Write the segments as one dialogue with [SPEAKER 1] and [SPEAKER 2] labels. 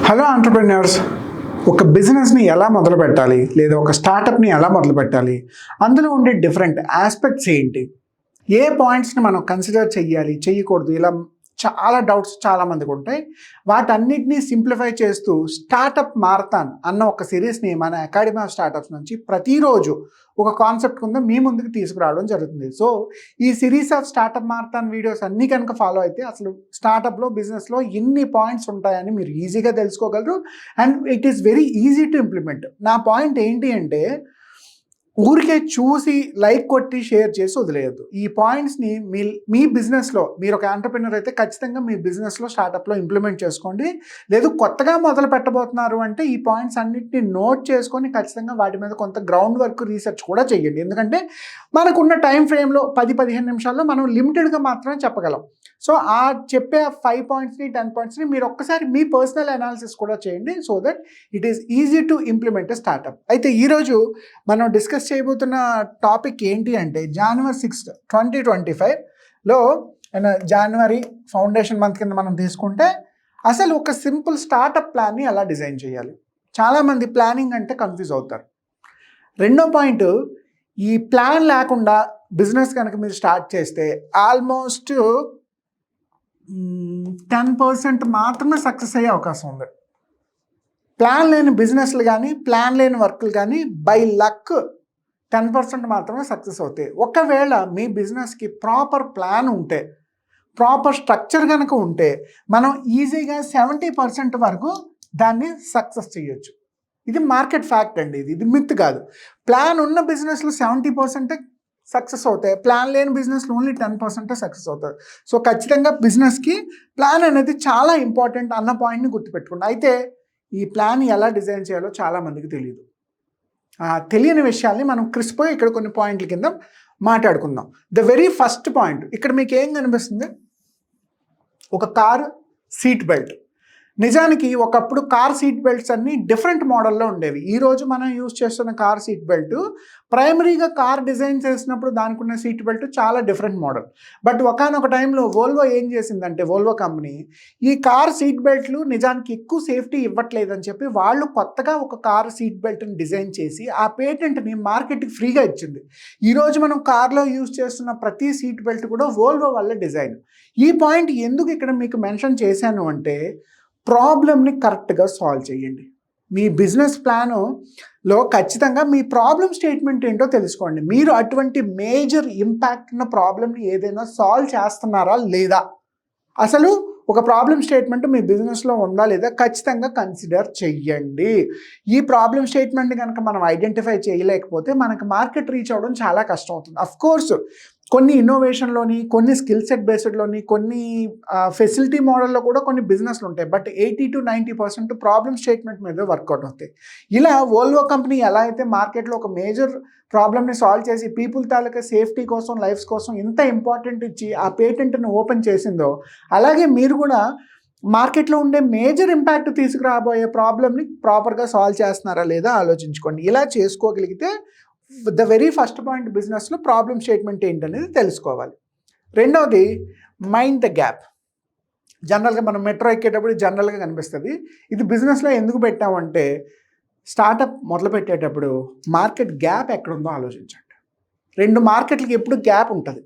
[SPEAKER 1] Hello entrepreneurs. ఒక బిజినెస్‌ని ఎలా మొదలుపెట్టాలి? లేదా ఒక స్టార్టప్‌ని ఎలా మొదలుపెట్టాలి? అందులో ఉండే డిఫరెంట్ యాస్పెక్ట్స్ ఏంటి? ఏ పాయింట్స్‌ని మనం కన్సిడర్ చెయ్యాలి, చెయ్యకూడదు? ఇలా చాలా డౌట్స్ చాలామందికుంటాయి. వాటన్నిటిని సింప్లిఫై చేస్తూ స్టార్టప్ మారథాన్ అన్న ఒక సిరీస్‌ని మన అకాడమీ ఆఫ్ స్టార్టప్స్ నుంచి ప్రతిరోజు ఒక కాన్సెప్ట్ కింద మీ ముందుకు తీసుకురావడం జరుగుతుంది. సో, ఈ series of startup marathon videos అన్నీ కనుక ఫాలో అయితే అసలు స్టార్టప్‌లో, బిజినెస్‌లో ఇన్ని పాయింట్స్ ఉంటాయని మీరు ఈజీగా తెలుసుకోగలరు. And it is very easy to implement. నా పాయింట్ ఏంటి అంటే, ఊరికే చూసి లైక్ కొట్టి షేర్ చేసి వదిలేయొద్దు. ఈ పాయింట్స్‌ని మీ బిజినెస్‌లో మీరు ఒక ఎంటర్‌ప్రెన్యూర్ అయితే ఖచ్చితంగా మీ బిజినెస్‌లో, స్టార్టప్‌లో ఇంప్లిమెంట్ చేసుకోండి. లేదు కొత్తగా మొదలు పెట్టబోతున్నారు అంటే ఈ పాయింట్స్ అన్నిటిని నోట్ చేసుకొని ఖచ్చితంగా వాటి మీద కొంత గ్రౌండ్ వర్క్ రీసెర్చ్ కూడా చేయండి. ఎందుకంటే మనకున్న టైం ఫ్రేమ్‌లో 10-15 నిమిషాల్లో మనం లిమిటెడ్‌గా మాత్రమే చెప్పగలం. సో, ఆ చెప్పే 5 పాయింట్స్‌ని, 10 పాయింట్స్‌ని మీరు ఒక్కసారి మీ పర్సనల్ అనాలిసిస్ కూడా చేయండి. So that it is easy to implement a startup. అయితే ఈరోజు మనం డిస్కస్ చేయబోతున్న టాపిక్ ఏంటి అంటే January 6, 2025లో జనవరి ఫౌండేషన్ మంత్ కింద మనం తీసుకుంటే అసలు ఒక సింపుల్ స్టార్టప్ ప్లాన్ని ఎలా డిజైన్ చేయాలి? చాలామంది ప్లానింగ్ అంటే కన్ఫ్యూజ్ అవుతారు. రెండో పాయింట్, ఈ ప్లాన్ లేకుండా బిజినెస్ కనుక మీరు స్టార్ట్ చేస్తే ఆల్మోస్ట్ 10% మాత్రమే సక్సెస్ అయ్యే అవకాశం ఉంది. ప్లాన్ లేని బిజినెస్లు కానీ, ప్లాన్ లేని వర్క్లు కానీ బై లక్ 10% మాత్రమే సక్సెస్ అవుతాయి. ఒకవేళ మీ బిజినెస్కి ప్రాపర్ ప్లాన్ ఉంటే, ప్రాపర్ స్ట్రక్చర్ కనుక ఉంటే మనం ఈజీగా 70% వరకు దాన్ని సక్సెస్ చేయొచ్చు. ఇది మార్కెట్ ఫ్యాక్ట్ అండి. ఇది మిత్ కాదు. ప్లాన్ ఉన్న బిజినెస్లు 70% సక్సెస్ అవుతాయి. ప్లాన్ లేని బిజినెస్లో ఓన్లీ 10% సక్సెస్ అవుతాయి. సో, ఖచ్చితంగా బిజినెస్కి ప్లాన్ అనేది చాలా ఇంపార్టెంట్ అన్న పాయింట్ని గుర్తుపెట్టుకోండి. అయితే ఈ ప్లాన్ ఎలా డిజైన్ చేయాలో చాలామందికి తెలియదు. తెలియని విషయాల్ని మనం క్రిస్ప్గా ఇక్కడ కొన్ని పాయింట్ల కింద మాట్లాడుకుందాం. ద వెరీ ఫస్ట్ పాయింట్, ఇక్కడ మీకు ఏం కనిపిస్తుంది? ఒక కారు సీట్ బెల్ట్. నిజానికి ఒకప్పుడు కార్ సీట్ బెల్ట్స్ అన్నీ డిఫరెంట్ మోడల్లో ఉండేవి. ఈరోజు మనం యూజ్ చేస్తున్న కార్ సీట్ బెల్ట్ ప్రైమరీగా కార్ డిజైన్ చేసినప్పుడు దానికి ఉన్న సీట్ బెల్ట్ చాలా డిఫరెంట్ మోడల్. బట్ ఒకానొక టైంలో వోల్వో ఏం చేసిందంటే, వోల్వో కంపెనీ ఈ కార్ సీట్ బెల్ట్లు నిజానికి ఎక్కువ సేఫ్టీ ఇవ్వట్లేదని చెప్పి వాళ్ళు కొత్తగా ఒక కార్ సీట్ బెల్ట్ని డిజైన్ చేసి ఆ పేటెంట్ని మార్కెట్కి ఫ్రీగా ఇచ్చింది. ఈరోజు మనం కార్లో యూజ్ చేస్తున్న ప్రతి సీట్ బెల్ట్ కూడా వోల్వో వల్ల డిజైన్. ఈ పాయింట్ ఎందుకు ఇక్కడ మీకు మెన్షన్ చేశాను అంటే, ప్రాబ్లమ్ని కరెక్ట్గా సాల్వ్ చేయండి. మీ బిజినెస్ ప్లానులో ఖచ్చితంగా మీ ప్రాబ్లమ్ స్టేట్మెంట్ ఏంటో తెలుసుకోండి. మీరు అటువంటి మేజర్ ఇంపాక్ట్ ఉన్న ప్రాబ్లమ్ని ఏదైనా సాల్వ్ చేస్తున్నారా లేదా? అసలు ఒక ప్రాబ్లమ్ స్టేట్మెంట్ మీ బిజినెస్లో ఉందా లేదా ఖచ్చితంగా కన్సిడర్ చెయ్యండి. ఈ ప్రాబ్లమ్ స్టేట్మెంట్ని కనుక మనం ఐడెంటిఫై చేయలేకపోతే మనకు మార్కెట్ రీచ్ అవ్వడం చాలా కష్టం అవుతుంది. అఫ్కోర్స్ కొన్ని ఇన్నోవేషన్లోని, కొన్ని స్కిల్ సెట్ బేస్డ్లోని, కొన్ని ఫెసిలిటీ మోడల్లో కూడా కొన్ని బిజినెస్లు ఉంటాయి. బట్ 80-90% ప్రాబ్లమ్ స్టేట్మెంట్ మీద వర్కౌట్ అవుతాయి. ఇలా వోల్వో కంపెనీ ఎలా అయితే మార్కెట్లో ఒక మేజర్ ప్రాబ్లమ్ని సాల్వ్ చేసి పీపుల్ తాలూకా సేఫ్టీ కోసం, లైఫ్స్ కోసం ఇంత ఇంపార్టెంట్ ఇచ్చి ఆ పేటెంట్ని ఓపెన్ చేసిందో, అలాగే మీరు కూడా మార్కెట్లో ఉండే మేజర్ ఇంపాక్ట్ తీసుకురాబోయే ప్రాబ్లమ్ని ప్రాపర్గా సాల్వ్ చేస్తున్నారా లేదా ఆలోచించుకోండి. ఇలా చేసుకోగలిగితే ద వెరీ ఫస్ట్ పాయింట్ బిజినెస్లో ప్రాబ్లమ్ స్టేట్మెంట్ ఏంటనేది తెలుసుకోవాలి. రెండవది, మైండ్ ద గ్యాప్. జనరల్గా మనం మెట్రో ఎక్కేటప్పుడు జనరల్గా కనిపిస్తుంది. ఇది బిజినెస్లో ఎందుకు పెట్టామంటే, స్టార్టప్ మొదలు పెట్టేటప్పుడు మార్కెట్ గ్యాప్ ఎక్కడుందో ఆలోచించండి. 2 మార్కెట్లకి ఎప్పుడు గ్యాప్ ఉంటుంది.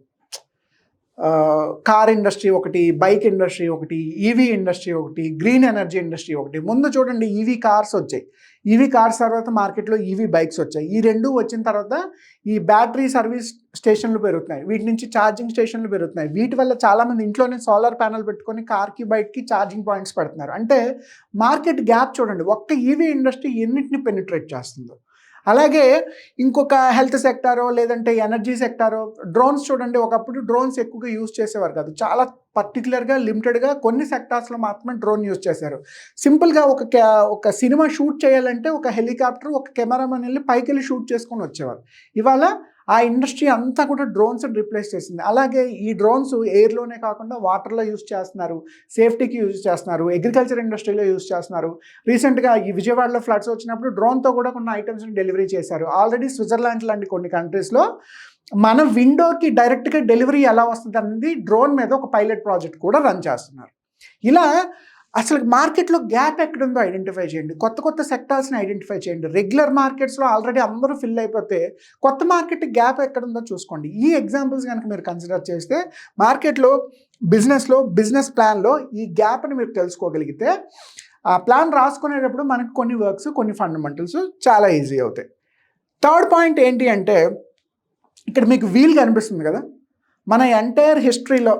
[SPEAKER 1] కార్ ఇండస్ట్రీ ఒకటి, బైక్ ఇండస్ట్రీ ఒకటి, ఈవీ ఇండస్ట్రీ ఒకటి, గ్రీన్ ఎనర్జీ ఇండస్ట్రీ ఒకటి. ముందు చూడండి, ఈవీ కార్స్ వచ్చాయి. ఈవీ కార్స్ తర్వాత మార్కెట్లో ఈవీ బైక్స్ వచ్చాయి. ఈ 2 వచ్చిన తర్వాత ఈ బ్యాటరీ సర్వీస్ స్టేషన్లు పెరుగుతున్నాయి. వీటి నుంచి ఛార్జింగ్ స్టేషన్లు పెరుగుతున్నాయి. వీటి వల్ల చాలామంది ఇంట్లోనే సోలార్ ప్యానెల్ పెట్టుకొని కార్కి, బైక్కి ఛార్జింగ్ పాయింట్స్ పెడుతున్నారు. అంటే మార్కెట్ గ్యాప్ చూడండి. ఒక్క ఈవీ ఇండస్ట్రీ ఎన్నిటిని పెనిట్రేట్ చేస్తుందో. అలాగే ఇంకొక హెల్త్ సెక్టారో లేదంటే ఎనర్జీ సెక్టారో, డ్రోన్స్ చూడండి. ఒకప్పుడు డ్రోన్స్ ఎక్కువగా యూజ్ చేసేవారు కాదు. చాలా పర్టికులర్గా లిమిటెడ్గా కొన్ని సెక్టార్స్లో మాత్రమే డ్రోన్ యూజ్ చేశారు. సింపుల్గా ఒక సినిమా షూట్ చేయాలంటే ఒక హెలికాప్టర్, ఒక కెమెరామెన్ వెళ్ళి పైకి వెళ్ళి షూట్ చేసుకొని వచ్చేవారు. ఇవాళ ఆ ఇండస్ట్రీ అంతా కూడా డ్రోన్స్ని రిప్లేస్ చేసింది. అలాగే ఈ డ్రోన్స్ ఎయిర్లోనే కాకుండా వాటర్లో యూజ్ చేస్తున్నారు, సేఫ్టీకి యూజ్ చేస్తున్నారు, అగ్రికల్చర్ ఇండస్ట్రీలో యూజ్ చేస్తున్నారు. రీసెంట్గా ఈ విజయవాడలో ఫ్లడ్స్ వచ్చినప్పుడు డ్రోన్తో కూడా కొన్ని ఐటమ్స్ని డెలివరీ చేశారు. ఆల్రెడీ స్విట్జర్లాండ్ లాంటి కొన్ని కంట్రీస్లో మన విండోకి డైరెక్ట్గా డెలివరీ ఎలా వస్తుంది అనేది డ్రోన్ మీద ఒక పైలట్ ప్రాజెక్ట్ కూడా రన్ చేస్తున్నారు. ఇలా అసలు మార్కెట్లో గ్యాప్ ఎక్కడుందో ఐడెంటిఫై చేయండి, కొత్త కొత్త సెక్టార్స్ని ఐడెంటిఫై చేయండి. రెగ్యులర్ మార్కెట్స్లో ఆల్రెడీ అందరూ ఫిల్ అయిపోతే కొత్త మార్కెట్ గ్యాప్ ఎక్కడుందో చూసుకోండి. ఈ ఎగ్జాంపుల్స్ కనుక మీరు కన్సిడర్ చేస్తే మార్కెట్లో, బిజినెస్ ప్లాన్లో ఈ గ్యాప్ని మీరు తెలుసుకోగలిగితే ఆ ప్లాన్ రాసుకునేటప్పుడు మనకు కొన్ని వర్క్స్, కొన్ని ఫండమెంటల్స్ చాలా ఈజీ అవుతాయి. థర్డ్ పాయింట్ ఏంటి అంటే, ఇక్కడ మీకు వీల్ కనిపిస్తుంది కదా, మన ఎంటైర్ హిస్టరీలో,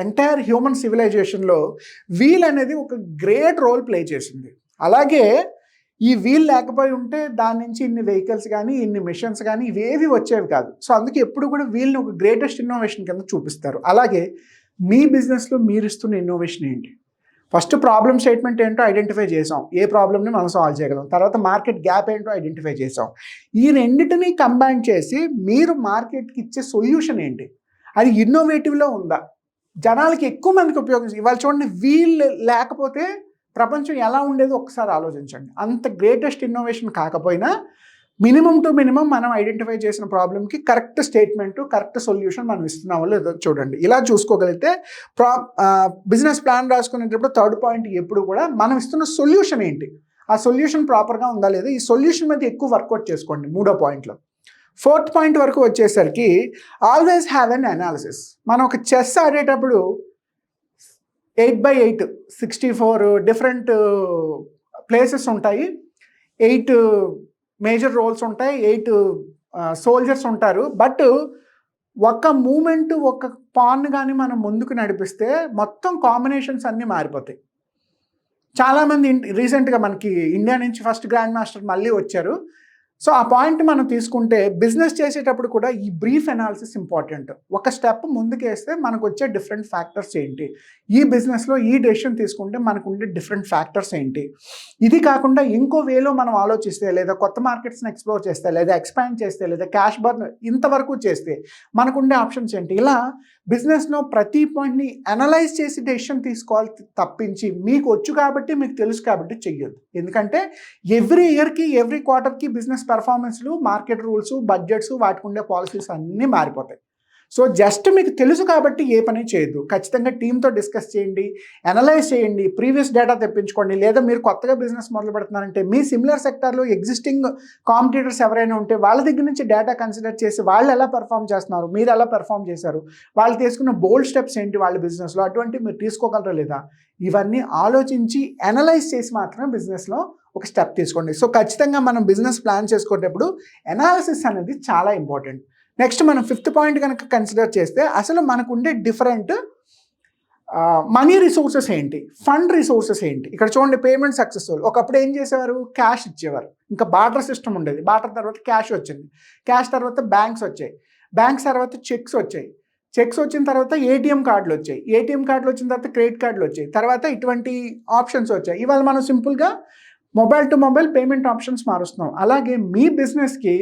[SPEAKER 1] ఎంటైర్ హ్యూమన్ సివిలైజేషన్లో వీల్ అనేది ఒక గ్రేట్ రోల్ ప్లే చేసింది. అలాగే ఈ వీల్ లేకపోయి ఉంటే దాని నుంచి ఇన్ని వెహికల్స్ కానీ, ఇన్ని మిషన్స్ కానీ ఇవేవి వచ్చేవి కాదు. సో అందుకే ఎప్పుడు కూడా వీల్ని ఒక గ్రేటెస్ట్ ఇన్నోవేషన్ కింద చూపిస్తారు. అలాగే మీ బిజినెస్లో మీరు ఇస్తున్న ఇన్నోవేషన్ ఏంటి? ఫస్ట్ ప్రాబ్లమ్ స్టేట్మెంట్ ఏంటో ఐడెంటిఫై చేసాం, ఏ ప్రాబ్లమ్ని మనం సాల్వ్ చేయగలం. తర్వాత మార్కెట్ గ్యాప్ ఏంటో ఐడెంటిఫై చేసాం. ఈ రెండింటిని కంబైన్ చేసి మీరు మార్కెట్కి ఇచ్చే సొల్యూషన్ ఏంటి, అది ఇన్నోవేటివ్లో ఉందా, జనాలకి ఎక్కువ మందికి ఉపయోగించి. ఇవాళ చూడండి, వీల్ లేకపోతే ప్రపంచం ఎలా ఉండేదో ఒకసారి ఆలోచించండి. అంత గ్రేటెస్ట్ ఇన్నోవేషన్ కాకపోయినా మినిమం టు మినిమం మనం ఐడెంటిఫై చేసిన ప్రాబ్లమ్కి కరెక్ట్ స్టేట్మెంట్, కరెక్ట్ సొల్యూషన్ మనం ఇస్తున్నామో లేదో చూడండి. ఇలా చూసుకోగలిగితే బిజినెస్ ప్లాన్ రాసుకునేటప్పుడు థర్డ్ పాయింట్ ఎప్పుడు కూడా మనం ఇస్తున్న సొల్యూషన్ ఏంటి, ఆ సొల్యూషన్ ప్రాపర్గా ఉందా లేదా, ఈ సొల్యూషన్ మీద ఎక్కువ వర్కౌట్ చేసుకోండి. మూడో పాయింట్లో. ఫోర్త్ పాయింట్ వరకు వచ్చేసరికి ఆల్వేస్ హ్యావ్ ఎన్ అనాలిసిస్. మనం ఒక చెస్ ఆడేటప్పుడు 8x8 64 డిఫరెంట్ ప్లేసెస్ ఉంటాయి, 8 మేజర్ రోల్స్ ఉంటాయి, 8 సోల్జర్స్ ఉంటారు. బట్ ఒక మూమెంట్, ఒక పాన్ కానీ మనం ముందుకు నడిపిస్తే మొత్తం కాంబినేషన్స్ అన్నీ మారిపోతాయి. చాలామంది రీసెంట్గా మనకి ఇండియా నుంచి ఫస్ట్ గ్రాండ్ మాస్టర్ మళ్ళీ వచ్చారు. సో ఆ పాయింట్ మనం తీసుకుంటే బిజినెస్ చేసేటప్పుడు కూడా ఈ బ్రీఫ్ అనాలిసిస్ ఇంపార్టెంట్. ఒక స్టెప్ ముందుకేస్తే మనకు వచ్చే డిఫరెంట్ ఫ్యాక్టర్స్ ఏంటి, ఈ బిజినెస్లో ఈ డెసిషన్ తీసుకుంటే మనకు ఉండే డిఫరెంట్ ఫ్యాక్టర్స్ ఏంటి, ఇది కాకుండా ఇంకో వేలో మనం ఆలోచిస్తే, లేదా కొత్త మార్కెట్స్ని ఎక్స్ప్లోర్ చేస్తే, లేదా ఎక్స్పాండ్ చేస్తే, లేదా క్యాష్ బర్న్ ఇంతవరకు చేస్తే మనకుండే ఆప్షన్స్ ఏంటి, ఇలా బిజినెస్లో ప్రతి పాయింట్ని అనలైజ్ చేసి డెసిషన్ తీసుకోవాలి తప్పించి మీకు వచ్చు కాబట్టి, మీకు తెలుసు కాబట్టి చెయ్యొద్దు. ఎందుకంటే ఎవ్రీ ఇయర్కి, ఎవ్రీ క్వార్టర్కి బిజినెస్ పెర్ఫార్మెన్స్లు, మార్కెట్ రూల్స్, బడ్జెట్స్, వాటికి ఉండే పాలసీస్ అన్నీ మారిపోతాయి. సో జస్ట్ మీకు తెలుసు కాబట్టి ఏ పని చేయొద్దు. ఖచ్చితంగా టీంతో డిస్కస్ చేయండి, అనలైజ్ చేయండి, ప్రీవియస్ డేటా తెప్పించుకోండి. లేదా మీరు కొత్తగా బిజినెస్ మొదలు పెడుతున్నారంటే మీ సిమిలర్ సెక్టార్లో ఎగ్జిస్టింగ్ కాంపిటీటర్స్ ఎవరైనా ఉంటే వాళ్ళ దగ్గర నుంచి డేటా కన్సిడర్ చేసి వాళ్ళు ఎలా పెర్ఫామ్ చేస్తున్నారు, మీరు ఎలా పెర్ఫామ్ చేశారు, వాళ్ళు తీసుకున్న బోల్డ్ స్టెప్స్ ఏంటి వాళ్ళ బిజినెస్లో, అటువంటివి మీరు తీసుకోగలరా లేదా, ఇవన్నీ ఆలోచించి అనలైజ్ చేసి మాత్రమే బిజినెస్లో ఒక స్టెప్ తీసుకోండి. సో ఖచ్చితంగా మనం బిజినెస్ ప్లాన్ చేసుకునేటప్పుడు అనాలిసిస్ అనేది చాలా ఇంపార్టెంట్. నెక్స్ట్ మనం ఫిఫ్త్ పాయింట్ కనుక కన్సిడర్ చేస్తే అసలు మనకు ఉండే డిఫరెంట్ మనీ రిసోర్సెస్ ఏంటి, ఫండ్ రిసోర్సెస్ ఏంటి. ఇక్కడ చూడండి, పేమెంట్ సక్సెస్ఫుల్. ఒకప్పుడు ఏం చేసేవారు, క్యాష్ ఇచ్చేవారు, ఇంకా బార్టర్ సిస్టమ్ ఉండేది. బార్టర్ తర్వాత క్యాష్ వచ్చింది, క్యాష్ తర్వాత బ్యాంక్స్ వచ్చాయి, బ్యాంక్స్ తర్వాత చెక్స్ వచ్చాయి, చెక్స్ వచ్చిన తర్వాత ఏటీఎం కార్డులు వచ్చాయి, ఏటీఎం కార్డులు వచ్చిన తర్వాత క్రెడిట్ కార్డులు వచ్చాయి, తర్వాత ఇటువంటి ఆప్షన్స్ వచ్చాయి. ఇవాళ మనం సింపుల్గా mobile to mobile payment options మారుస్తున్నాం. అలాగే మీ బిజినెస్కి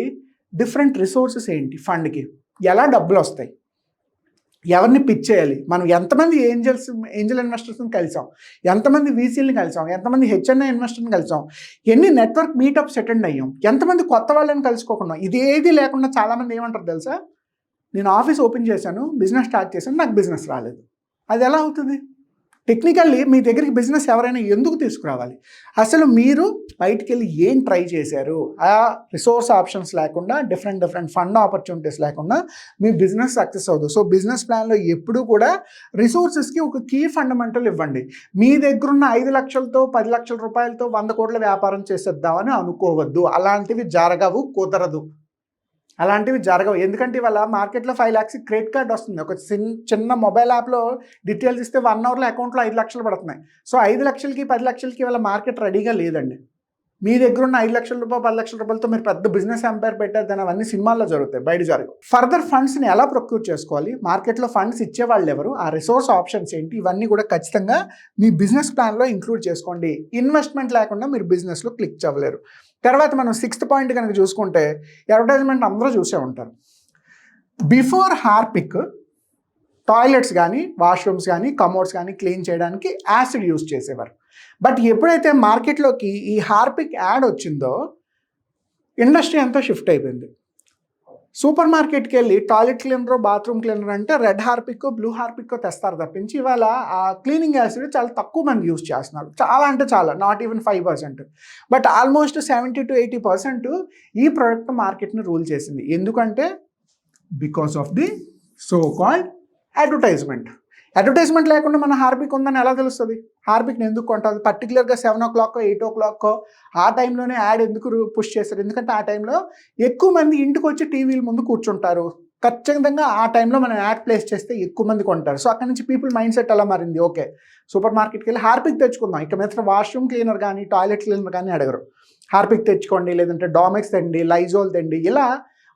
[SPEAKER 1] డిఫరెంట్ రిసోర్సెస్ ఏంటి, ఫండ్కి ఎలా డబ్బులు వస్తాయి, ఎవరిని పిచ్ చేయాలి, మనం ఎంతమంది ఏంజల్ ఇన్వెస్టర్స్ని కలిసాం, ఎంతమంది వీసీలని కలిసాం, ఎంతమంది హెచ్ఎన్ఐ ఇన్వెస్టర్ని కలిసాం, ఎన్ని నెట్వర్క్ మీటప్స్ అటెండ్ అయ్యాం, ఎంతమంది కొత్త వాళ్ళని కలుసుకోకుండా. ఇదేది లేకుండా చాలామంది ఏమంటారు తెలుసా, నేను ఆఫీస్ ఓపెన్ చేశాను, బిజినెస్ స్టార్ట్ చేశాను, నాకు బిజినెస్ రాలేదు. అది ఎలా అవుతుంది? టెక్నికల్లీ మీ దగ్గరికి బిజినెస్ ఎవరైనా ఎందుకు తీసుకురావాలి? అసలు మీరు బయటికి వెళ్ళి ఏం ట్రై చేశారు, ఆ రిసోర్స్ ఆప్షన్స్ లేకుండా, డిఫరెంట్ ఫండ్ ఆపర్చునిటీస్ లేకుండా మీ బిజినెస్ సక్సెస్ అవుతుంది. సో బిజినెస్ ప్లాన్లో ఎప్పుడు కూడా రిసోర్సెస్కి ఒక కీ ఫండమెంటల్ ఇవ్వండి. మీ దగ్గరున్న 5 లక్షలతో 10 లక్షల రూపాయలతో 100 కోట్ల వ్యాపారం చేసేద్దామని అనుకోవద్దు. అలాంటివి జరగవు, కుదరదు, అలాంటివి జరగవు. ఎందుకంటే ఇవాళ మార్కెట్లో 5 lakhs క్రెడిట్ కార్డ్ వస్తుంది. ఒక చిన్న మొబైల్ యాప్లో డీటెయిల్స్ ఇస్తే 1 hourలో అకౌంట్లో 5 లక్షలు పడుతున్నాయి. సో 5 లక్షలకి 10 లక్షలకి ఇవాళ మార్కెట్ రెడీగా లేదండి. మీ దగ్గర ఉన్న 5 లక్షల రూపాయలు 10 లక్షల రూపాయలతో మీరు పెద్ద బిజినెస్ ఎంపైర్ పెట్టేద్దని అవన్నీ సినిమాల్లో జరుగుతాయి, బయట జరగవు. ఫర్దర్ ఫండ్స్ని ఎలా ప్రొక్యూర్ చేసుకోవాలి, మార్కెట్లో ఫండ్స్ ఇచ్చేవాళ్ళు ఎవరు, ఆ రిసోర్స్ ఆప్షన్స్ ఏంటి, ఇవన్నీ కూడా ఖచ్చితంగా మీ బిజినెస్ ప్లాన్లో ఇంక్లూడ్ చేసుకోండి. ఇన్వెస్ట్మెంట్ లేకుండా మీరు బిజినెస్లో క్లిక్ అవ్వలేరు. తర్వాత మనం 6th పాయింట్ కనుక చూసుకుంటే, అడ్వర్టైజ్మెంట్ అందరూ చూసే ఉంటారు. బిఫోర్ హార్పిక్ టాయిలెట్స్ కానీ, వాష్రూమ్స్ కానీ, కమోడ్స్ కానీ క్లీన్ చేయడానికి యాసిడ్ యూజ్ చేసేవారు. బట్ ఎప్పుడైతే మార్కెట్లోకి ఈ హార్పిక్ యాడ్ వచ్చిందో ఇండస్ట్రీ అంతా షిఫ్ట్ అయిపోయింది. సూపర్ మార్కెట్కి వెళ్ళి టాయిలెట్ క్లీనర్, బాత్రూమ్ క్లీనర్ అంటే రెడ్ హార్పిక్, బ్లూ హార్పిక్ తెస్తారు తప్పించి ఇవాళ ఆ క్లీనింగ్ యాసిడ్ చాలా తక్కువ మంది యూజ్ చేస్తున్నారు. చాలా అంటే చాలా, not even 5%. But almost 70 to 80% ఈ ప్రోడక్ట్ మార్కెట్ని రూల్ చేసింది. ఎందుకంటే because of the so called advertisement లేకుండా మన హార్పిక్ ఉందని ఎలా తెలుస్తుంది? హార్పిక్ని ఎందుకు కొంటుంది? పర్టికులర్గా 7 o'clock 8 o'clock ఆ టైంలోనే యాడ్ ఎందుకు పుష్ చేస్తారు? ఎందుకంటే ఆ టైంలో ఎక్కువ మంది ఇంటికి వచ్చి టీవీల ముందు కూర్చుంటారు. ఖచ్చితంగా ఆ టైంలో మనం యాడ్ ప్లేస్ చేస్తే ఎక్కువ మంది కొంటారు. సో అక్కడ నుంచి పీపుల్ మైండ్ సెట్ అలా మారింది. ఓకే, సూపర్ మార్కెట్కి వెళ్ళి హార్పిక్ తెచ్చుకుందాం, ఇక మీద వాష్రూమ్ క్లీనర్ కానీ టాయిలెట్ క్లీనర్ కానీ అడగరు. హార్పిక్ తెచ్చుకోండి, లేదంటే డామెక్స్ తెండి, లైజోల్ తెండి, ఇలా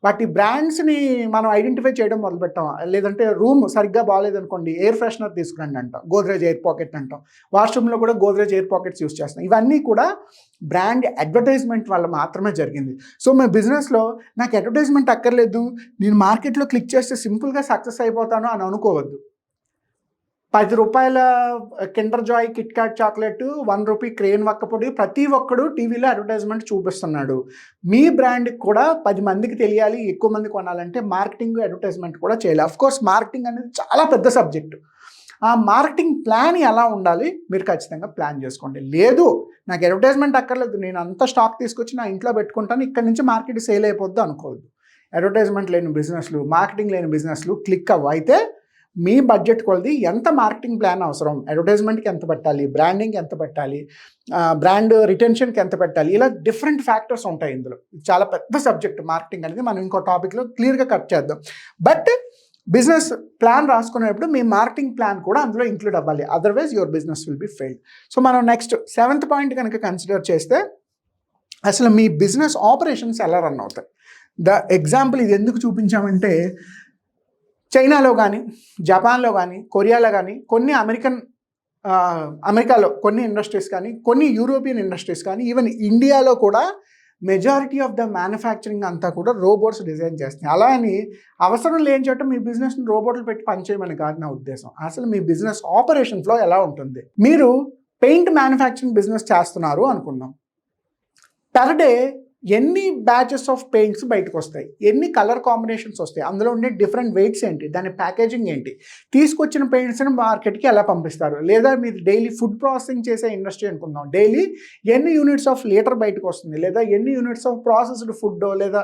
[SPEAKER 1] వాటి బ్రాండ్స్ని మనం ఐడెంటిఫై చేయడం మొదలుపెట్టాం. లేదంటే రూమ్ సరిగ్గా బాగాలేదనుకోండి, ఎయిర్ ఫ్రెషనర్ తీసుకురండి అంటాం, గోద్రేజ్ ఎయిర్ పాకెట్ అంటాం. వాష్రూమ్లో కూడా గోద్రేజ్ ఎయిర్ పాకెట్స్ యూస్ చేస్తాం. ఇవన్నీ కూడా బ్రాండ్ అడ్వర్టైజ్మెంట్ వల్ల మాత్రమే జరిగింది. సో మీ బిజినెస్లో నాకు అడ్వర్టైజ్మెంట్ అక్కర్లేదు, నేను మార్కెట్లో క్లిక్ చేస్తే సింపుల్గా సక్సెస్ అయిపోతాను అని అనుకోవద్దు. 10 రూపాయల Kinder Joy Kit Kat chocolate, 1 rupee crane వక్కపొడి, ప్రతి ఒక్కడు టీవీలో అడ్వర్టైజ్మెంట్ చూపిస్తున్నాడు. మీ బ్రాండ్కి కూడా 10 మందికి తెలియాలి, ఎక్కువ మంది కొనాలంటే మార్కెటింగ్ అడ్వర్టైజ్మెంట్ కూడా చేయాలి. అఫ్కోర్స్ మార్కెటింగ్ అనేది చాలా పెద్ద సబ్జెక్టు. ఆ మార్కెటింగ్ ప్లాన్ ఎలా ఉండాలి మీరు ఖచ్చితంగా ప్లాన్ చేసుకోండి. లేదు నాకు అడ్వర్టైజ్మెంట్ అక్కర్లేదు, నేను అంత స్టాక్ తీసుకొచ్చి నా ఇంట్లో పెట్టుకుంటాను, ఇక్కడి నుంచి మార్కెట్ సేల్ అయిపోద్దు అనుకోవద్దు. అడ్వర్టైజ్మెంట్ లేని బిజినెస్లు, మార్కెటింగ్ లేని బిజినెస్లు క్లిక్ అవ్వ. అయితే మీ బడ్జెట్ కొలది ఎంత మార్కెటింగ్ ప్లాన్ అవసరం, అడ్వర్టైజ్మెంట్కి ఎంత పెట్టాలి, బ్రాండింగ్కి ఎంత పెట్టాలి, బ్రాండ్ రిటెన్షన్కి ఎంత పెట్టాలి, ఇలా డిఫరెంట్ ఫ్యాక్టర్స్ ఉంటాయి ఇందులో. చాలా పెద్ద సబ్జెక్ట్ మార్కెటింగ్ అనేది. మనం ఇంకో టాపిక్లో క్లియర్గా కట్ చేద్దాం. బట్ బిజినెస్ ప్లాన్ రాసుకునేటప్పుడు మీ మార్కెటింగ్ ప్లాన్ కూడా అందులో ఇంక్లూడ్ అవ్వాలి, otherwise your business will be failed. So మనం నెక్స్ట్ 7th పాయింట్ కనుక కన్సిడర్ చేస్తే అసలు మీ బిజినెస్ ఆపరేషన్స్ ఎలా రన్ అవుతాయి. ద ఎగ్జాంపుల్ ఇది ఎందుకు చూపించామంటే చైనాలో కానీ, జపాన్లో కానీ, కొరియాలో కానీ, కొన్ని అమెరికాలో కొన్ని ఇండస్ట్రీస్ కానీ, కొన్ని యూరోపియన్ ఇండస్ట్రీస్ కానీ, ఈవెన్ ఇండియాలో కూడా మెజారిటీ ఆఫ్ ద మ్యానుఫ్యాక్చరింగ్ అంతా కూడా రోబోట్స్ డిజైన్ చేస్తున్నాయి. అలా అని అవసరం లేని చోట మీ బిజినెస్ని రోబోట్లు పెట్టి పనిచేయమని కాదు నా ఉద్దేశం. అసలు మీ బిజినెస్ ఆపరేషన్ ఫ్లో ఎలా ఉంటుంది? మీరు పెయింట్ మ్యానుఫ్యాక్చరింగ్ బిజినెస్ చేస్తున్నారు అనుకుందాం. పర్ డే ఎన్ని బ్యాచెస్ ఆఫ్ పెయింట్స్ బయటకు వస్తాయి, ఎన్ని కలర్ కాంబినేషన్స్ వస్తాయి, అందులో ఉండే డిఫరెంట్ వెయిట్స్ ఏంటి, దాని ప్యాకేజింగ్ ఏంటి, తీసుకొచ్చిన పెయింట్స్ని మార్కెట్కి ఎలా పంపిస్తారు? లేదా మీరు డైలీ ఫుడ్ ప్రాసెసింగ్ చేసే ఇండస్ట్రీ అనుకుందాం, డైలీ ఎన్ని యూనిట్స్ ఆఫ్ లీటర్ బయటకు వస్తుంది, లేదా ఎన్ని యూనిట్స్ ఆఫ్ ప్రాసెస్డ్ ఫుడ్ లేదా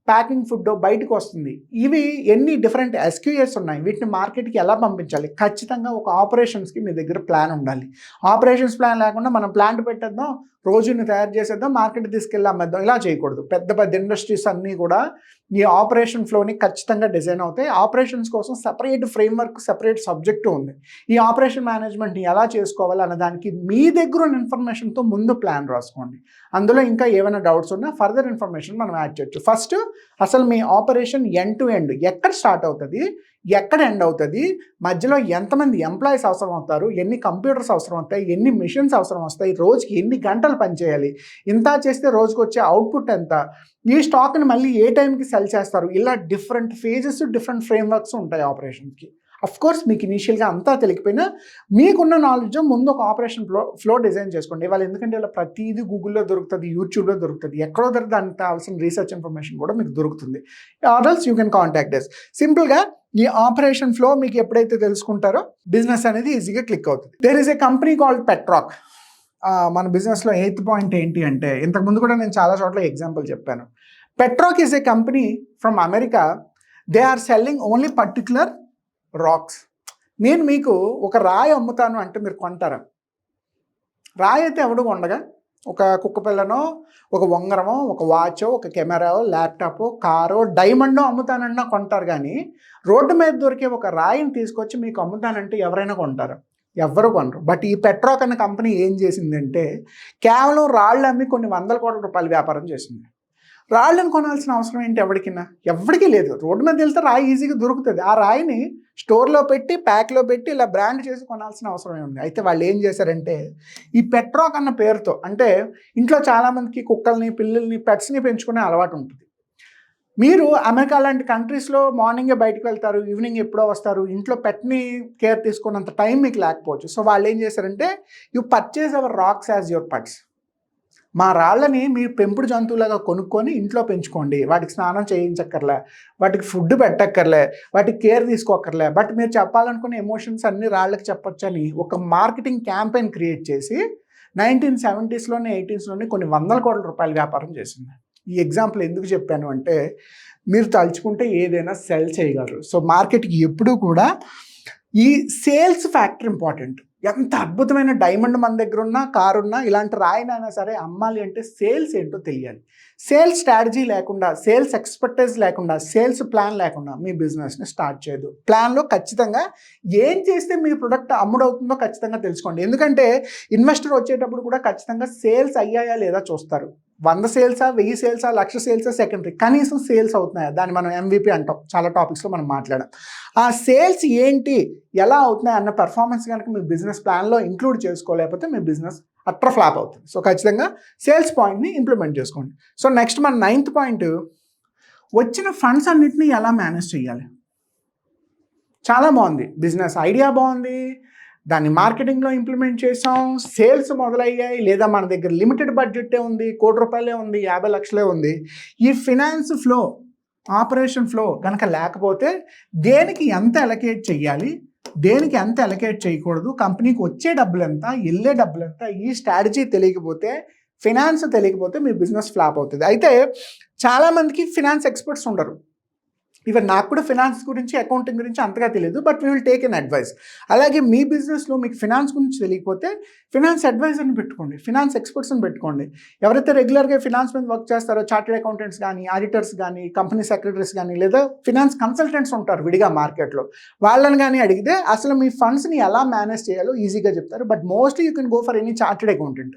[SPEAKER 1] ప్యాకింగ్ ఫుడ్ బయటకు వస్తుంది, ఇవి ఎన్ని డిఫరెంట్ ఎస్క్యూఎస్ ఉన్నాయి, వీటిని మార్కెట్కి ఎలా పంపించాలి? ఖచ్చితంగా ఒక ఆపరేషన్స్కి మీ దగ్గర ప్లాన్ ఉండాలి. ఆపరేషన్స్ ప్లాన్ లేకుండా మనం ప్లాంట్ పెట్టేద్దాం, రోజుని తయారు చేసేద్దాం, మార్కెట్ తీసుకెళ్ళి అమ్మేద్దాం, ఇలా చేయకూడదు. పెద్ద పెద్ద ఇండస్ట్రీస్ అన్నీ కూడా ఈ ఆపరేషన్ ఫ్లోని ఖచ్చితంగా డిజైన్ అవుతాయి. ఆపరేషన్స్ కోసం సెపరేట్ ఫ్రేమ్వర్క్, సెపరేట్ సబ్జెక్టు ఉంది. ఈ ఆపరేషన్ మేనేజ్మెంట్ని ఎలా చేసుకోవాలి అన్న దానికి మీ దగ్గర ఉన్న ఇన్ఫర్మేషన్తో ముందు ప్లాన్ రాసుకోండి. అందులో ఇంకా ఏమైనా డౌట్స్ ఉన్నా ఫర్దర్ ఇన్ఫర్మేషన్ మనం యాడ్ చేయొచ్చు. ఫస్ట్ అసలు మీ ఆపరేషన్ ఎండ్ టు ఎండ్ ఎక్కడ స్టార్ట్ అవుతుంది, ఎక్కడ ఎండ్ అవుతుంది, మధ్యలో ఎంతమంది ఎంప్లాయీస్ అవసరం అవుతారు, ఎన్ని కంప్యూటర్స్ అవసరం అవుతాయి, ఎన్ని మిషన్స్ అవసరం వస్తాయి, రోజుకి ఎన్ని గంటలు పనిచేయాలి, ఇంత చేస్తే రోజుకి వచ్చే అవుట్పుట్ ఎంత, ఈ స్టాక్ని మళ్ళీ ఏ టైంకి సెల్ చేస్తారు, ఇలా డిఫరెంట్ ఫేజెస్, డిఫరెంట్ ఫ్రేమ్వర్క్స్ ఉంటాయి ఆపరేషన్కి. అఫ్కోర్స్ మీకు ఇనీషియల్గా అంతా తెలియకపోయినా మీకున్న నాలెడ్జ్ ముందు ఒక ఆపరేషన్ ఫ్లో డిజైన్ చేసుకోండి. ఇవాళ ఎందుకంటే ఇలా ప్రతిదీ గూగుల్లో దొరుకుతుంది, యూట్యూబ్లో దొరుకుతుంది, ఎక్కడో దానికి కావాల్సిన రీసెర్చ్ ఇన్ఫర్మేషన్ కూడా మీకు దొరుకుతుంది. ఆర్ఎల్స్ యూ కెన్ కాంటాక్ట్ us. సింపుల్గా ఈ ఆపరేషన్ ఫ్లో మీకు ఎప్పుడైతే తెలుసుకుంటారో బిజినెస్ అనేది ఈజీగా క్లిక్ అవుతుంది. There is a company called Pet Rock. మన బిజినెస్లో 8th పాయింట్ ఏంటి అంటే, ఇంతకుముందు కూడా నేను చాలా చోట్ల ఎగ్జాంపుల్ చెప్పాను. Pet Rock is a company from America. They are selling only particular rocks. నేను మీకు ఒక రాయి అమ్ముతాను అంటే మీరు కొంటారా? రాయి అయితే ఎవడు కొండగా, ఒక కుక్క పిల్లనో, ఒక ఉంగరమో, ఒక వాచో, ఒక కెమెరాో, ల్యాప్టాపో, కారో, డైమండో అమ్ముతానన్నా కొంటారు. కానీ రోడ్డు మీద దొరికే ఒక రాయిని తీసుకొచ్చి మీకు అమ్ముతానంటే ఎవరైనా కొంటారు? ఎవ్వరు కొనరు. బట్ ఈ పెట్రాక్ అనే కంపెనీ ఏం చేసిందంటే కేవలం రాళ్ళు అమ్మి కొన్ని 100 కోట్ల రూపాయల వ్యాపారం చేసింది. రాళ్ళని కొనాల్సిన అవసరం ఏంటి ఎవరికి లేదు. రోడ్డు మీద వెళ్తే రాయి ఈజీగా దొరుకుతుంది. ఆ రాయిని స్టోర్లో పెట్టి, ప్యాక్లో పెట్టి ఇలా బ్రాండ్ చేసి కొనాల్సిన అవసరం ఉంది. అయితే వాళ్ళు ఏం చేశారంటే ఈ పెట్రాక్ అన్న పేరుతో, అంటే ఇంట్లో చాలామందికి కుక్కల్ని, పిల్లల్ని, పెట్స్ని పెంచుకునే అలవాటు ఉంటుంది. మీరు అమెరికా లాంటి కంట్రీస్లో మార్నింగే బయటకు వెళ్తారు, ఈవినింగ్ ఎప్పుడో వస్తారు, ఇంట్లో పెట్ని కేర్ తీసుకున్నంత టైం మీకు లేకపోవచ్చు. సో వాళ్ళు ఏం చేశారంటే you purchase our rocks as your pets. మా రాళ్ళని మీరు పెంపుడు జంతువులాగా కొనుక్కొని ఇంట్లో పెంచుకోండి, వాటికి స్నానం చేయించక్కర్లే, వాటికి ఫుడ్ పెట్టక్కర్లే, వాటికి కేర్ తీసుకోక్కర్లే, బట్ మీరు చెప్పాలనుకునే ఎమోషన్స్ అన్ని రాళ్ళకి చెప్పొచ్చని ఒక మార్కెటింగ్ క్యాంపెయిన్ క్రియేట్ చేసి 1970s 80s కొన్ని ₹100 కోట్ల వ్యాపారం చేసింది. ఈ ఎగ్జాంపుల్ ఎందుకు చెప్పాను అంటే మీరు తలుచుకుంటే ఏదైనా సెల్ చేయగలరు. సో మార్కెట్కి ఎప్పుడూ కూడా ఈ సేల్స్ ఫ్యాక్టర్ ఇంపార్టెంట్. ఎంత అద్భుతమైన డైమండ్ మన దగ్గర ఉన్నా, కారు ఉన్నా, ఇలాంటి రాయినైనా సరే అమ్మాలి అంటే సేల్స్ ఏంటో తెలియాలి. సేల్స్ స్ట్రాటజీ లేకుండా, సేల్స్ ఎక్స్పర్టైజ్ లేకుండా, సేల్స్ ప్లాన్ లేకుండా మీ బిజినెస్ని స్టార్ట్ చేయదు. ప్లాన్లో ఖచ్చితంగా ఏం చేస్తే మీ ప్రొడక్ట్ అమ్ముడవుతుందో ఖచ్చితంగా తెలుసుకోండి. ఎందుకంటే ఇన్వెస్టర్ వచ్చేటప్పుడు కూడా ఖచ్చితంగా సేల్స్ అయ్యాయా లేదా చూస్తారు. 100 సేల్సా, 1000 సేల్సా, 1,00,000 సేల్సా సెకండరీ, కనీసం సేల్స్ అవుతున్నాయా, దాన్ని మనం MVP అంటాం. చాలా టాపిక్స్లో మనం మాట్లాడాం. ఆ సేల్స్ ఏంటి, ఎలా అవుతున్నాయి అన్న పెర్ఫార్మెన్స్ కనుక మీ బిజినెస్ ప్లాన్లో ఇంక్లూడ్ చేసుకోలేకపోతే మీ బిజినెస్ అట్టర్ ఫ్లాప్ అవుతుంది. సో ఖచ్చితంగా సేల్స్ పాయింట్ని ఇంప్లిమెంట్ చేసుకోండి. సో నెక్స్ట్ మన 9th పాయింట్, వచ్చిన ఫండ్స్ అన్నిటినీ ఎలా మేనేజ్ చేయాలి. చాలా బాగుంది, బిజినెస్ ఐడియా బాగుంది, దాన్ని మార్కెటింగ్లో ఇంప్లిమెంట్ చేసాం, సేల్స్ మొదలయ్యాయి, లేదా మన దగ్గర లిమిటెడ్ బడ్జెటే ఉంది, ₹1,00,00,000 ఉంది, 50 లక్షలే ఉంది. ఈ ఫినాన్స్ ఫ్లో, ఆపరేషన్ ఫ్లో కనుక లేకపోతే దేనికి ఎంత అలొకేట్ చేయాలి, దేనికి ఎంత అలొకేట్ చేయకూడదు, కంపెనీకి వచ్చే డబ్బులు ఎంత, వెళ్ళే డబ్బులు ఎంత, ఈ స్ట్రాటజీ తెలియకపోతే, ఫినాన్స్ తెలియకపోతే మీ బిజినెస్ ఫ్లాప్ అవుతుంది. అయితే చాలామందికి ఫినాన్స్ ఎక్స్పర్ట్స్ ఉండరు. ఈవెన్ నాకు కూడా ఫినాన్స్ గురించి, అకౌంటింగ్ గురించి అంతగా తెలియదు, but we will take an advice. అలాగే మీ బిజినెస్లో మీకు ఫినాన్స్ గురించి తెలియకపోతే ఫినాన్స్ అడ్వైజర్ని పెట్టుకోండి, ఫినాన్స్ ఎక్స్పర్ట్స్ని పెట్టుకోండి. ఎవరైతే రెగ్యులర్గా ఫినాన్స్ మీద వర్క్ చేస్తారో, చార్టెడ్ అకౌంటెంట్స్ కానీ, ఆడిటర్స్ కానీ, కంపెనీ సెక్రటరీస్ కానీ, లేదా ఫినాన్స్ కన్సల్టెంట్స్ ఉంటారు విడిగా మార్కెట్లో, వాళ్ళని కానీ అడిగితే అసలు మీ ఫండ్స్ని ఎలా మేనేజ్ చేయాలో ఈజీగా చెప్తారు. But mostly you can go for any chartered accountant,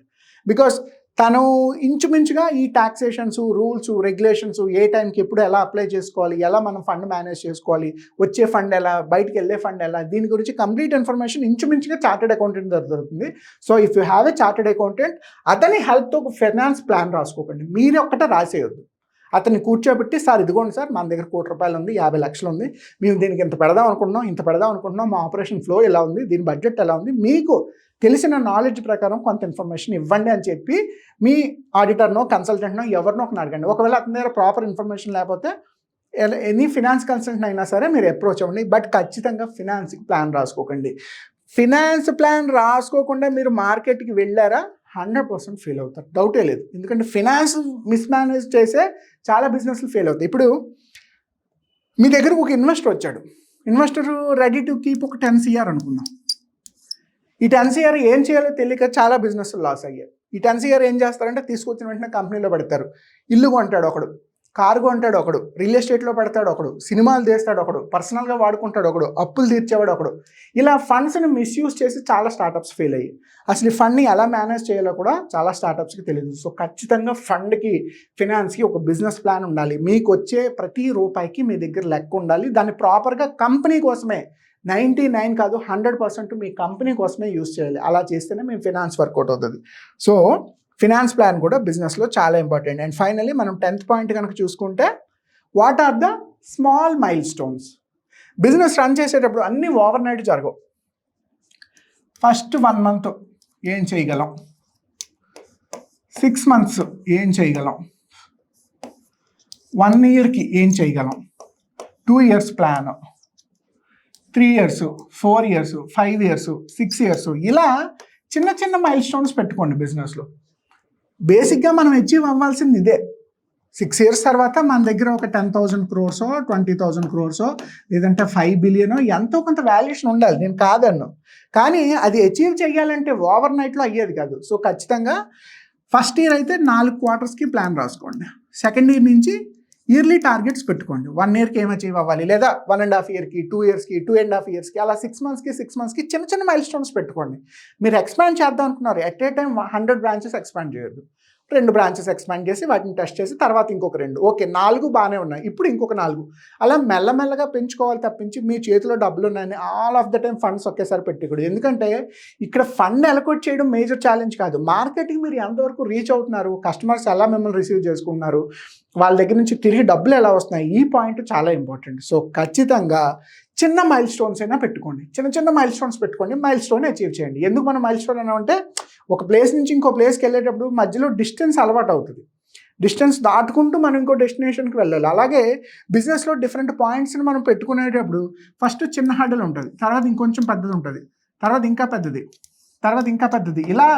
[SPEAKER 1] because తను ఇంచుమించుగా ఈ టాక్సేషన్స్, రూల్స్, రెగ్యులేషన్స్, ఏ టైంకి ఎప్పుడు ఎలా అప్లై చేసుకోవాలి, ఎలా మనం ఫండ్ మేనేజ్ చేసుకోవాలి, వచ్చే ఫండ్ ఎలా, బయటికి వెళ్ళే ఫండ్ ఎలా, దీని గురించి కంప్లీట్ ఇన్ఫర్మేషన్ ఇంచుమించుగా చార్టెడ్ అకౌంటెంట్ దొరుకుతుంది. So if you have a chartered accountant, అతని హెల్ప్తో ఒక ఫైనాన్స్ ప్లాన్ రాసుకోకండి, మీరు ఒక్కటే రాసేయొద్దు. అతన్ని కూర్చోబెట్టి, సార్ ఇదిగోండి సార్, మన దగ్గర ₹1,00,00,000 ఉంది, 50 లక్షలు ఉంది, మేము దీనికి ఇంత పెడదాం అనుకుంటున్నాం, మా ఆపరేషన్ ఫ్లో ఎలా ఉంది, దీని బడ్జెట్ ఎలా ఉంది, మీకు తెలిసిన నాలెడ్జ్ ప్రకారం కొంత ఇన్ఫర్మేషన్ ఇవ్వండి అని చెప్పి మీ ఆడిటర్నో, కన్సల్టెంట్నో ఎవరినో ఒకరిని అడగండి. ఒకవేళ అతని దగ్గర ప్రాపర్ ఇన్ఫర్మేషన్ లేకపోతే ఎనీ ఫినాన్స్ కన్సల్టెంట్ అయినా సరే మీరు అప్రోచ్ అవ్వండి. బట్ ఖచ్చితంగా ఫినాన్స్ ప్లాన్ రాసుకోకండి. ఫినాన్స్ ప్లాన్ రాసుకోకుండా మీరు మార్కెట్కి వెళ్ళారా 100% ఫెయిల్ అవుతారు, డౌటే లేదు. ఎందుకంటే ఫినాన్స్ మిస్మేనేజ్ చేసే చాలా బిజినెస్లు ఫెయిల్ అవుతాయి. ఇప్పుడు మీ దగ్గరకు ఒక ఇన్వెస్టర్ వచ్చాడు, ఇన్వెస్టర్ రెడీ టు కీప్ ఒక 10 CR అనుకుందాం. ఈ 10 CR ఏం చేయాలో తెలియక చాలా బిజినెస్లు లాస్ అయ్యాయి. ఈ 10 CR ఏం చేస్తారంటే తీసుకొచ్చిన వెంటనే కంపెనీలో పెడతారు. ఇల్లు కొంటాడు ఒకడు, కారు కొంటాడు ఒకడు, రియల్ ఎస్టేట్లో పెడతాడు ఒకడు, సినిమాలు తీస్తాడు ఒకడు, పర్సనల్గా వాడుకుంటాడు ఒకడు, అప్పులు తీర్చేవాడు ఒకడు. ఇలా ఫండ్స్ని మిస్యూజ్ చేసి చాలా స్టార్టప్స్ ఫెయిల్ అయ్యాయి. అసలు ఈ ఫండ్ని ఎలా మేనేజ్ చేయాలో కూడా చాలా స్టార్టప్స్కి తెలియదు. సో ఖచ్చితంగా ఫండ్కి, ఫినాన్స్కి ఒక బిజినెస్ ప్లాన్ ఉండాలి. మీకు వచ్చే ప్రతి రూపాయికి మీ దగ్గర లెక్క ఉండాలి. దాన్ని ప్రాపర్గా కంపెనీ కోసమే 99 కాదు 100% మీ కంపెనీ కోసమే యూజ్ చేయాలి. అలా చేస్తేనే మీ ఫినాన్స్ వర్కౌట్ అవుతుంది. సో ఫినాన్స్ ప్లాన్ కూడా బిజినెస్లో చాలా ఇంపార్టెంట్. అండ్ ఫైనల్లీ మనం 10th పాయింట్ కనుక చూసుకుంటే, what are the small milestones. Business run చేసేటప్పుడు అన్నీ ఓవర్ నైట్ జరగవు. ఫస్ట్ 1 month ఏం చేయగలం, 6 months ఏం చేయగలం, 1 yearకి ఏం చేయగలం, 2 years plan, 3 years, 4 years, 5 years, 6 years, ఇలా చిన్న చిన్న మైల్ స్టోన్స్ పెట్టుకోండి బిజినెస్లో. బేసిక్గా మనం అచీవ్ అవ్వాల్సింది ఇదే. 6 years తర్వాత మన దగ్గర ఒక 10,000 crores, 20,000 crores, లేదంటే 5 billion ఎంతో కొంత వాల్యుయేషన్ ఉండాలి, నేను కాదన్ను. కానీ అది అచీవ్ చేయాలంటే ఓవర్ నైట్లో అయ్యేది కాదు. సో ఖచ్చితంగా ఫస్ట్ ఇయర్ అయితే 4 quartersకి ప్లాన్ రాసుకోండి. సెకండ్ ఇయర్ నుంచి ఇయర్లీ టార్గెట్స్ పెట్టుకోండి. 1 yearకి ఏం అచీవ్ అవ్వాలి, లేదా 1.5 yearకి, 2 yearsకి, 2.5 yearsకి, అలా 6 monthsకి చిన్న చిన్న మైల్ స్టోన్స్ పెట్టుకోండి. మీరు ఎక్స్పాండ్ చేద్దాం అనుకున్నారు, at a time 100 branches expand చేయొద్దు. 2 branches ఎక్స్పాండ్ చేసి వాటిని టెస్ట్ చేసి తర్వాత ఇంకొక 2, ఓకే 4 బాగానే ఉన్నాయి, ఇప్పుడు ఇంకొక 4, అలా మెల్లమెల్లగా పెంచుకోవాలి తప్పించి మీ చేతిలో డబ్బులు ఉన్నాయని all of the time funds ఒకేసారి పెట్టకూడదు. ఎందుకంటే ఇక్కడ ఫండ్ అలొకేట్ చేయడం మేజర్ ఛాలెంజ్ కాదు, మార్కెట్కి మీరు ఎంతవరకు రీచ్ అవుతున్నారు, కస్టమర్స్ ఎలా మిమ్మల్ని రిసీవ్ చేసుకుంటున్నారు, వాళ్ళ దగ్గర నుంచి తిరిగి డబ్బులు ఎలా వస్తున్నాయి, ఈ పాయింట్ చాలా ఇంపార్టెంట్. సో ఖచ్చితంగా చిన్న మైల్ స్టోన్స్ అయినా పెట్టుకోండి, చిన్న మైల్ స్టోన్స్ పెట్టుకోండి, మైల్ స్టోన్ అచీవ్ చేయండి. ఎందుకు మనం మైల్ స్టోన్ అన్నా అంటే ఒక ప్లేస్ నుంచి ఇంకో ప్లేస్కి వెళ్ళేటప్పుడు మధ్యలో డిస్టెన్స్ అలవాటు అవుతుంది, డిస్టెన్స్ దాటుకుంటూ మనం ఇంకో డెస్టినేషన్కి వెళ్ళాలి. అలాగే బిజినెస్లో డిఫరెంట్ పాయింట్స్ని మనం పెట్టుకునేటప్పుడు ఫస్ట్ చిన్న హర్డల్ ఉంటుంది, తర్వాత ఇంకొంచెం పెద్దది ఉంటుంది, తర్వాత ఇంకా పెద్దది, తర్వాత ఇంకా పెద్దది, ఇలా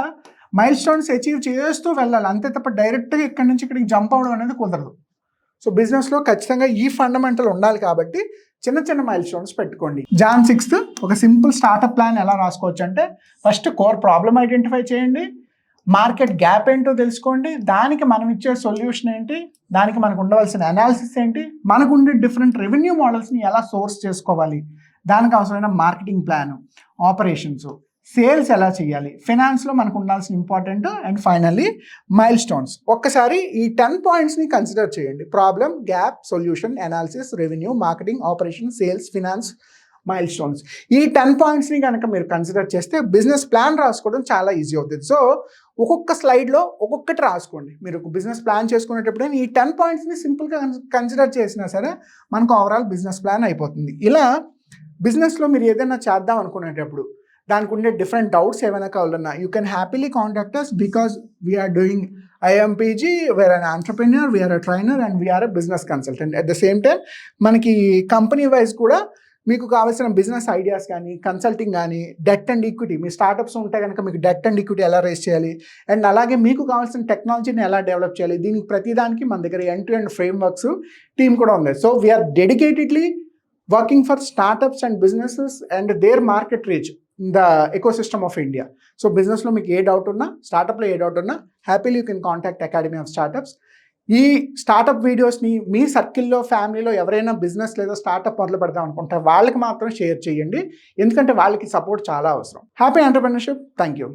[SPEAKER 1] మైల్ స్టోన్స్ అచీవ్ చేస్తూ వెళ్ళాలి. అంతే తప్ప డైరెక్ట్గా ఇక్కడి నుంచి ఇక్కడికి జంప్ అవ్వడం అనేది కుదరదు. సో బిజినెస్లో ఖచ్చితంగా ఈ ఫండమెంటల్ ఉండాలి కాబట్టి చిన్న మైల్ స్టోన్స్ పెట్టుకోండి. Jan 6th ఒక సింపుల్ స్టార్టప్ ప్లాన్ ఎలా రాసుకోవచ్చు అంటే, ఫస్ట్ కోర్ ప్రాబ్లమ్ ఐడెంటిఫై చేయండి, మార్కెట్ గ్యాప్ ఏంటో తెలుసుకోండి, దానికి మనం ఇచ్చే సొల్యూషన్ ఏంటి, దానికి మనకు ఉండవలసిన అనాలిసిస్ ఏంటి, మనకు ఉండే డిఫరెంట్ రెవెన్యూ మోడల్స్ని ఎలా సోర్స్ చేసుకోవాలి, దానికి అవసరమైన మార్కెటింగ్ ప్లాన్, ఆపరేషన్స్, సేల్స్ ఎలా చేయాలి, ఫైనాన్స్లో మనకు ఉండాల్సిన important, and finally mile stones. ఒక్కసారి ఈ 10 పాయింట్స్ని కన్సిడర్ చేయండి. Problem, gap, solution, analysis, revenue, marketing, operation, sales, finance, mile stones. ఈ 10 పాయింట్స్ని కనుక మీరు కన్సిడర్ చేస్తే బిజినెస్ ప్లాన్ రాసుకోవడం చాలా ఈజీ అవుతుంది. సో ఒక్కొక్క స్లైడ్లో ఒక్కొక్కటి రాసుకోండి. మీరు ఒక బిజినెస్ ప్లాన్ చేసుకునేటప్పుడు ఈ 10 పాయింట్స్ని సింపుల్గా కన్సిడర్ చేసినా సరే మనకు ఓవరాల్ బిజినెస్ ప్లాన్ అయిపోతుంది. ఇలా బిజినెస్లో మీరు ఏదైనా చేద్దాం అనుకునేటప్పుడు దానికి ఉండే డిఫరెంట్ డౌట్స్ ఏమైనా కావాలన్నా you can happily contact us, because we're doing IMPG, we're an entrepreneur, we're a trainer, and we're a business consultant. At the same time మనకి కంపెనీ వైజ్ కూడా మీకు కావాల్సిన బిజినెస్ ఐడియాస్ కానీ, కన్సల్టింగ్ కానీ, debt and equity, మీ startups ఉంటే కనుక మీకు డెట్ అండ్ ఈక్విటీ ఎలా రేస్ చేయాలి, అండ్ అలాగే మీకు కావాల్సిన టెక్నాలజీని ఎలా డెవలప్ చేయాలి, దీనికి ప్రతిదానికి మన దగ్గర end to end frameworks team కూడా ఉంది. So we're dedicatedly working for startups and businesses and their market reach in the ecosystem of India. So బిజినెస్లో మీకు ఏ డౌట్ ఉన్నా, స్టార్టప్లో ఏ డౌట్ ఉన్నా, happily you can contact academy of startups. ఈ స్టార్టప్ వీడియోస్ని మీ సర్కిల్లో, ఫ్యామిలీలో ఎవరైనా బిజినెస్ లేదా స్టార్టప్ మొదలు పెడదాం అనుకుంటే వాళ్ళకి మాత్రం షేర్ చేయండి, ఎందుకంటే వాళ్ళకి సపోర్ట్ చాలా అవసరం. Happy entrepreneurship. Thank you.